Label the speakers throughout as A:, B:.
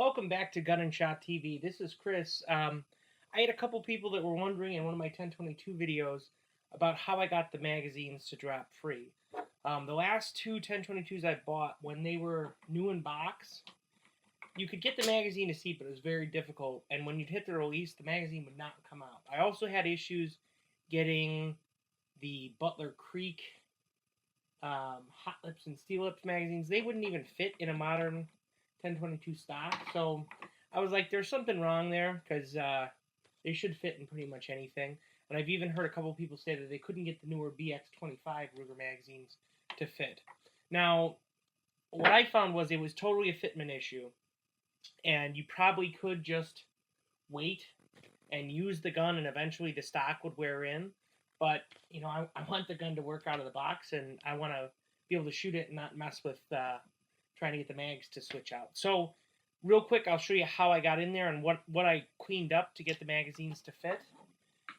A: Welcome back to Gun and Shot TV. This is Chris. I had a couple people that were wondering in one of my 1022 videos about how I got the magazines to drop free. The last two 1022s I bought, when they were new in box, you could get the magazine to seat, but it was very difficult. And when you'd hit the release, the magazine would not come out. I also had issues getting the Butler Creek Hot Lips and Steel Lips magazines. They wouldn't even fit in a modern 1022 stock. So I was like, there's something wrong there, because they should fit in pretty much anything. And I've even heard a couple people say that they couldn't get the newer BX-25 Ruger magazines to fit. Now, what I found was it was totally a fitment issue, and you probably could just wait and use the gun, and eventually the stock would wear in. But, you know, I want the gun to work out of the box, and I want to be able to shoot it and not mess with trying to get the mags to switch out. So, real quick, I'll show you how I got in there and what I cleaned up to get the magazines to fit.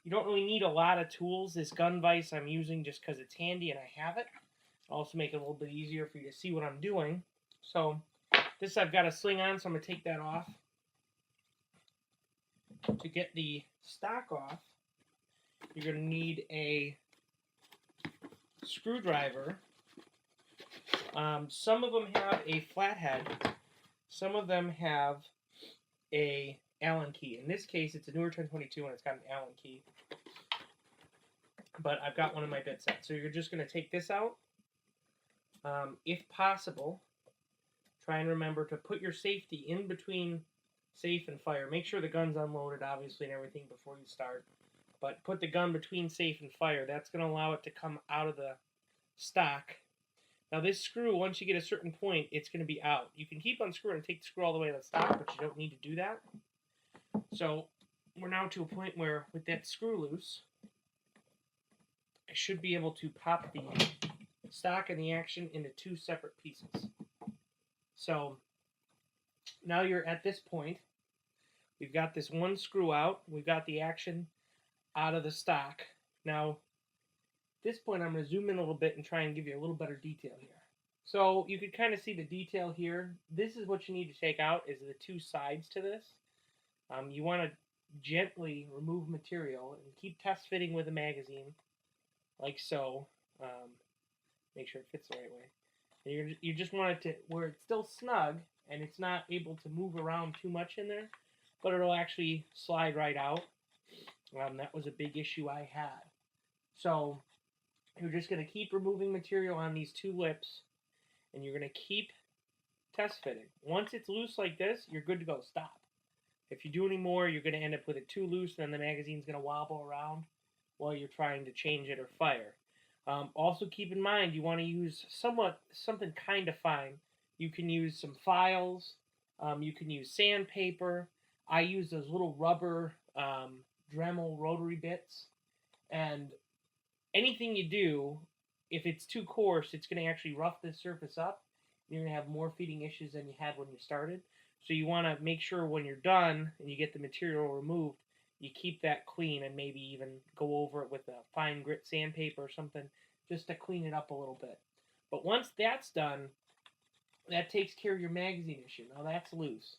A: You don't really need a lot of tools. This gun vise I'm using just because it's handy and I have it. I'll also make it a little bit easier for you to see what I'm doing. So, this I've got a sling on, so I'm going to take that off. To get the stock off, you're going to need a screwdriver. Some of them have a flathead. Some of them have a Allen key. In this case, it's a newer 1022 and it's got an Allen key. But I've got one in my bit set. So you're just going to take this out. If possible, try and remember to put your safety in between safe and fire. Make sure the gun's unloaded, obviously, and everything before you start. But put the gun between safe and fire. That's going to allow it to come out of the stock. Now this screw, once you get a certain point, it's going to be out. You can keep unscrewing and take the screw all the way to the stock, but you don't need to do that. So we're now to a point where, with that screw loose, I should be able to pop the stock and the action into two separate pieces. So now you're at this point. We've got this one screw out. We've got the action out of the stock. Now, at this point, I'm going to zoom in a little bit and try and give you a little better detail here. So you can kind of see the detail here. This is what you need to take out, is the two sides to this. You want to gently remove material and keep test fitting with a magazine, like so. Make sure it fits the right way. And you just want it to where it's still snug and it's not able to move around too much in there, but it'll actually slide right out. That was a big issue I had. So you're just going to keep removing material on these two lips, and you're going to keep test fitting. Once it's loose like this, you're good to go. Stop. If you do any more, you're going to end up with it too loose, and then the magazine's going to wobble around while you're trying to change it or fire. Also keep in mind, you want to use something kind of fine. You can use some files. You can use sandpaper. I use those little rubber Dremel rotary bits. And anything you do, if it's too coarse, it's going to actually rough this surface up. You're going to have more feeding issues than you had when you started. So you want to make sure when you're done and you get the material removed, you keep that clean and maybe even go over it with a fine grit sandpaper or something just to clean it up a little bit. But once that's done, that takes care of your magazine issue. Now that's loose.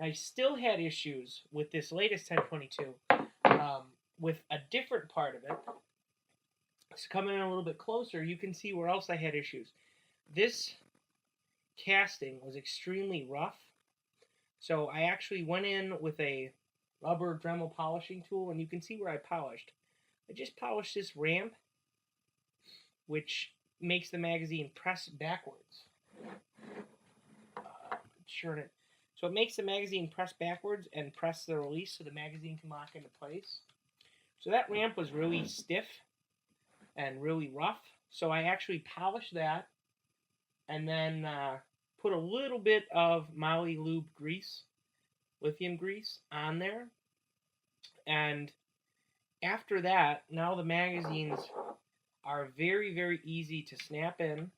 A: I still had issues with this latest 1022 with a different part of it. So coming in a little bit closer, you can see where else I had issues. This casting was extremely rough. So I actually went in with a rubber Dremel polishing tool, and you can see where I polished. I just polished this ramp, which makes the magazine press backwards. So it makes the magazine press backwards and press the release so the magazine can lock into place. So that ramp was really stiff and really rough. So I actually polished that and then put a little bit of Moly Lube grease, lithium grease, on there. And after that, now the magazines are very, very easy to snap in.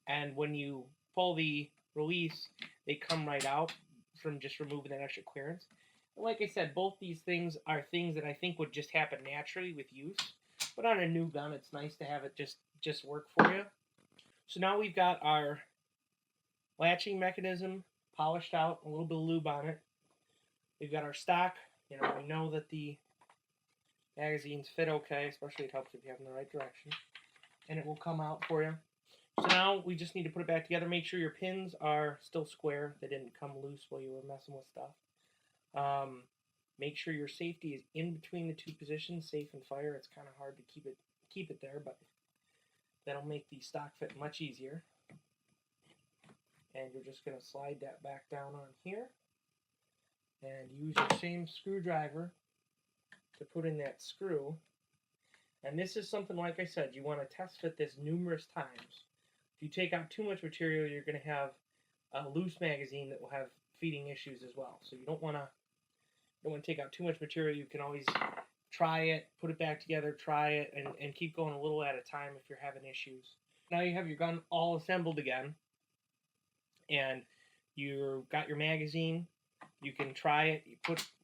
A: And when you pull the release, they come right out from just removing that extra clearance. And like I said, both these things are things that I think would just happen naturally with use. But on a new gun, it's nice to have it just work for you. So now we've got our latching mechanism polished out, a little bit of lube on it. We've got our stock. You know, we know that the magazines fit okay, especially it helps if you have them in the right direction. And it will come out for you. So now we just need to put it back together. Make sure your pins are still square. They didn't come loose while you were messing with stuff. Make sure your safety is in between the two positions, safe and fire. It's kind of hard to keep it there, but that'll make the stock fit much easier. And you're just going to slide that back down on here and use your same screwdriver to put in that screw. And this is something, like I said, you want to test fit this numerous times. If you take out too much material, you're going to have a loose magazine that will have feeding issues as well. So you don't want to take out too much material. You can always try it, put it back together, try it, and keep going a little at a time if you're having issues. Now you have your gun all assembled again, and you've got your magazine. You can try it. You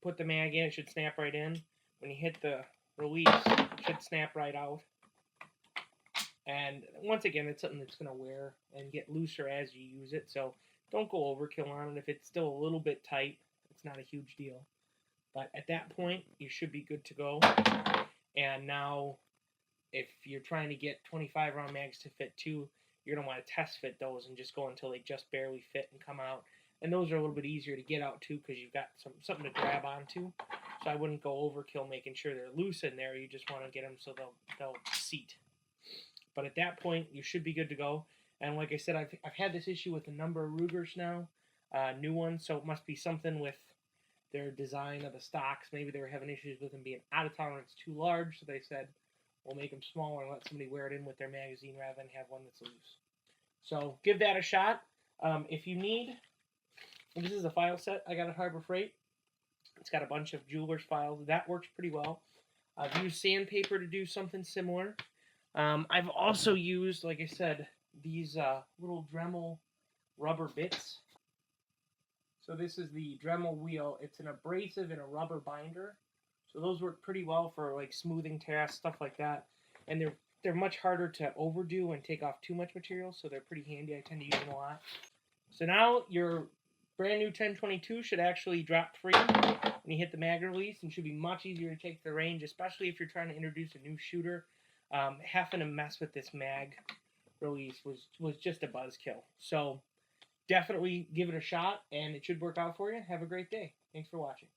A: put the mag in. It should snap right in. When you hit the release, it should snap right out. And once again, it's something that's going to wear and get looser as you use it. So don't go overkill on it. If it's still a little bit tight, it's not a huge deal. But at that point, you should be good to go. And now, if you're trying to get 25 round mags to fit too, you're going to want to test fit those and just go until they just barely fit and come out. And those are a little bit easier to get out too because you've got something to grab onto. So I wouldn't go overkill making sure they're loose in there. You just want to get them so they'll seat. But at that point, you should be good to go. And like I said, I've had this issue with a number of Rugers now, new ones. So it must be something with their design of the stocks. Maybe they were having issues with them being out of tolerance, too large. So they said, we'll make them smaller and let somebody wear it in with their magazine rather than have one that's loose. So give that a shot. If you need, this is a file set I got at Harbor Freight. It's got a bunch of jeweler's files. That works pretty well. I've used sandpaper to do something similar. I've also used, like I said, these little Dremel rubber bits. So this is the Dremel wheel. It's an abrasive and a rubber binder. So those work pretty well for like smoothing tasks, stuff like that. And they're much harder to overdo and take off too much material, so they're pretty handy. I tend to use them a lot. So now your brand new 1022 should actually drop free when you hit the mag release and should be much easier to take the range, especially if you're trying to introduce a new shooter. Having to mess with this mag release was just a buzzkill. So definitely give it a shot, and it should work out for you. Have a great day. Thanks for watching.